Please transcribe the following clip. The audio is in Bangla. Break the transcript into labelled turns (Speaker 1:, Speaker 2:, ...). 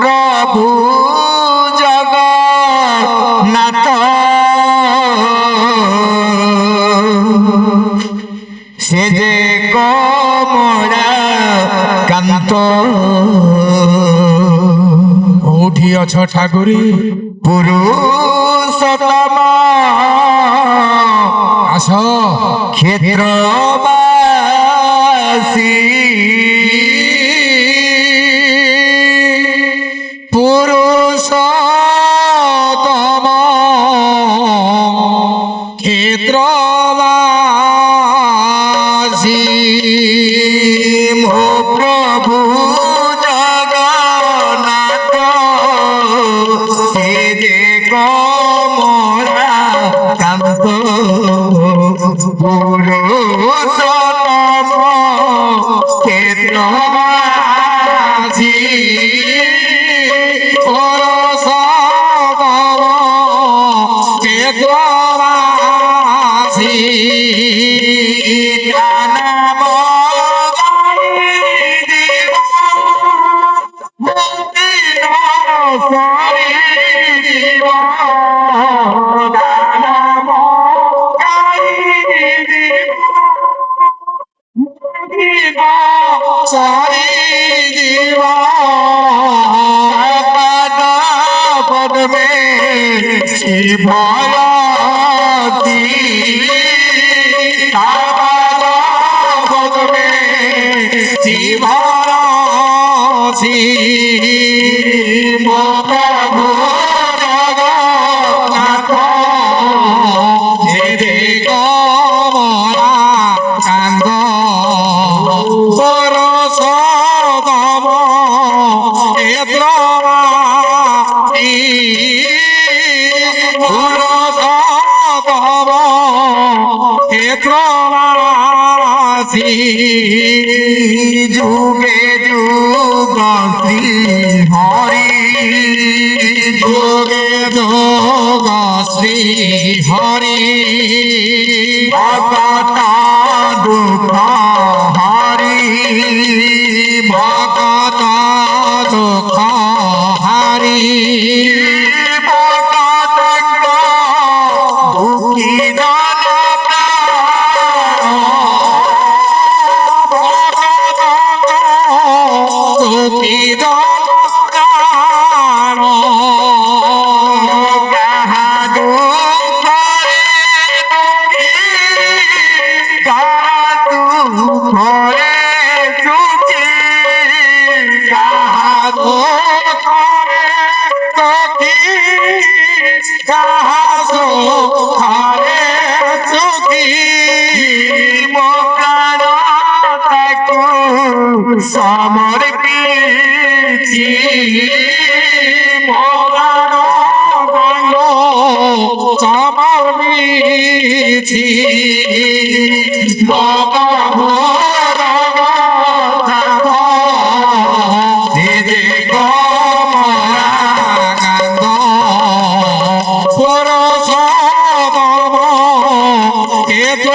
Speaker 1: প্রভু জগন্নাথ সে যে কমলা কান্ত
Speaker 2: কোঠি অছ ঠাকুরি
Speaker 1: পুরুষোত্তম
Speaker 2: আস
Speaker 1: ক্ষেত্রবাসী পুরুষোত্তম ক্ষেত্রবাসী মো প্রভু জগন্নাথ সে যে কমলা কান্ত পুরুষোত্তম ক্ষেত্রবাসী পুরুষোত্তম ক্ষেত্রবাসী নাম ভয়তি ভরসি প্রভু জগন্নাথ যে যে কমলা কান্দ পুরুষোত্তম ক্ষেত্রবাসী পুরুষোত্তম ক্ষেত্রবাসী যুগে যুগ শ্রী হরি যুগে যুগ শ্রী হরি ভগত দুঃখ হরি ভগত দুঃখ হরি সমর্পিছি মোরার গঙ্গ সমর্পিছি পুরুষোত্তম ক্ষেত্র